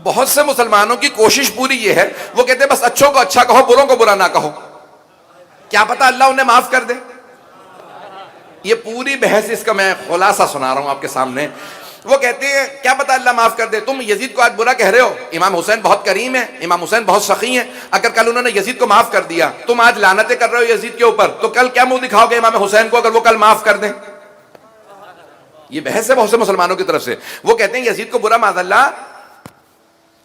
بہت سے مسلمانوں کی کوشش پوری یہ ہے، وہ کہتے ہیں بس اچھوں کو اچھا کہو، بروں کو برا نہ کہو، کیا پتہ اللہ انہیں معاف کر دے۔ یہ پوری بحث، اس کا میں خلاصہ سنا رہا ہوں آپ کے سامنے۔ وہ کہتے ہیں کیا پتہ اللہ معاف کر دے، تم یزید کو آج برا کہہ رہے ہو، امام حسین بہت کریم ہے، امام حسین بہت سخی ہیں، اگر کل انہوں نے یزید کو معاف کر دیا، تم آج لعنتیں کر رہے ہو یزید کے اوپر، تو کل کیا منہ دکھاؤ گے امام حسین کو اگر وہ کل معاف کر دیں؟ یہ بحث ہے بہت سے مسلمانوں کی طرف سے۔ وہ کہتے ہیں یزید کو برا معاذ اللہ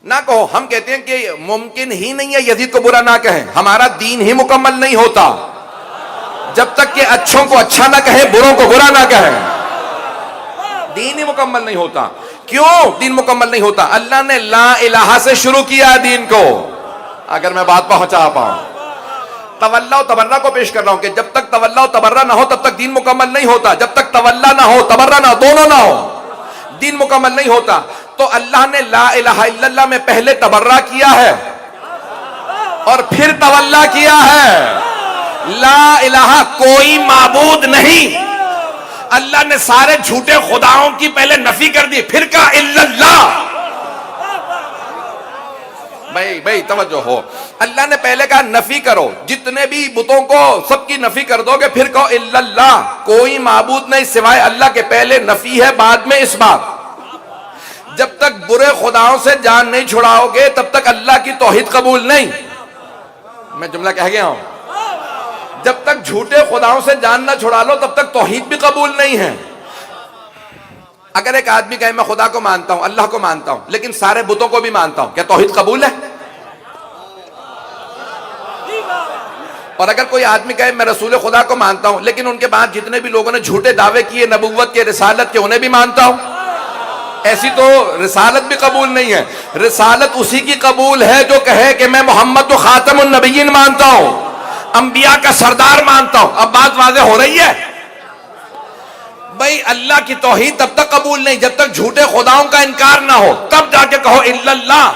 نہ کہو، ہم کہتے ہیں کہ ممکن ہی نہیں ہے یزید کو برا نہ کہیں، ہمارا دین ہی مکمل نہیں ہوتا جب تک کہ اچھوں کو اچھا نہ کہے، بروں کو برا نہ کہے، دین ہی مکمل نہیں ہوتا۔ کیوں دین مکمل نہیں ہوتا؟ اللہ نے لا الہ سے شروع کیا دین کو، اگر میں بات پہنچا پاؤں۔ تولا و تبرہ کو پیش کر رہا ہوں کہ جب تک تولا و تبرہ نہ ہو تب تک دین مکمل نہیں ہوتا، جب تک تولا نہ ہو تبرہ نہ ہو، دونوں نہ ہو، دین مکمل نہیں ہوتا۔ تو اللہ نے لا الہ الا اللہ میں پہلے تبرہ کیا ہے اور پھر تولا کیا ہے۔ لا الہ کوئی معبود نہیں، اللہ نے سارے جھوٹے خداؤں کی پہلے نفی کر دی، پھر کہا الا اللہ۔ بھائی توجہ ہو، اللہ نے پہلے کہا نفی کرو، جتنے بھی بتوں کو سب کی نفی کر دو گے، پھر کہو الا اللہ، کوئی معبود نہیں سوائے اللہ کے، پہلے نفی ہے بعد میں اس بات۔ جب تک برے خداؤں سے جان نہیں چھڑاؤ گے تب تک اللہ کی توحید قبول نہیں۔ میں جملہ کہہ گیا ہوں، جب تک جھوٹے خداؤں سے جان نہ چھڑا لو تب تک توحید بھی قبول نہیں ہے۔ اگر ایک آدمی کہے میں خدا کو مانتا ہوں، اللہ کو مانتا ہوں، لیکن سارے بتوں کو بھی مانتا ہوں، کیا توحید قبول ہے؟ اور اگر کوئی آدمی کہے میں رسول خدا کو مانتا ہوں، لیکن ان کے بعد جتنے بھی لوگوں نے جھوٹے دعوے کیے نبوت کے، رسالت کے، انہیں بھی مانتا ہوں، ایسی تو رسالت بھی قبول نہیں ہے۔ رسالت اسی کی قبول ہے جو کہے کہ میں محمد تو خاتم النبیین مانتا ہوں، انبیاء کا سردار مانتا ہوں۔ اب بات واضح ہو رہی ہے؟ بھائی اللہ کی توحید تب تک قبول نہیں جب تک جھوٹے خداؤں کا انکار نہ ہو، تب جا کے کہو الا اللہ۔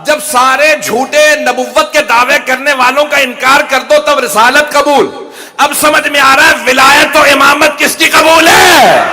جب سارے جھوٹے نبوت کے دعوے کرنے والوں کا انکار کر دو تب رسالت قبول۔ اب سمجھ میں آ رہا ہے ولایت و امامت کس کی قبول ہے؟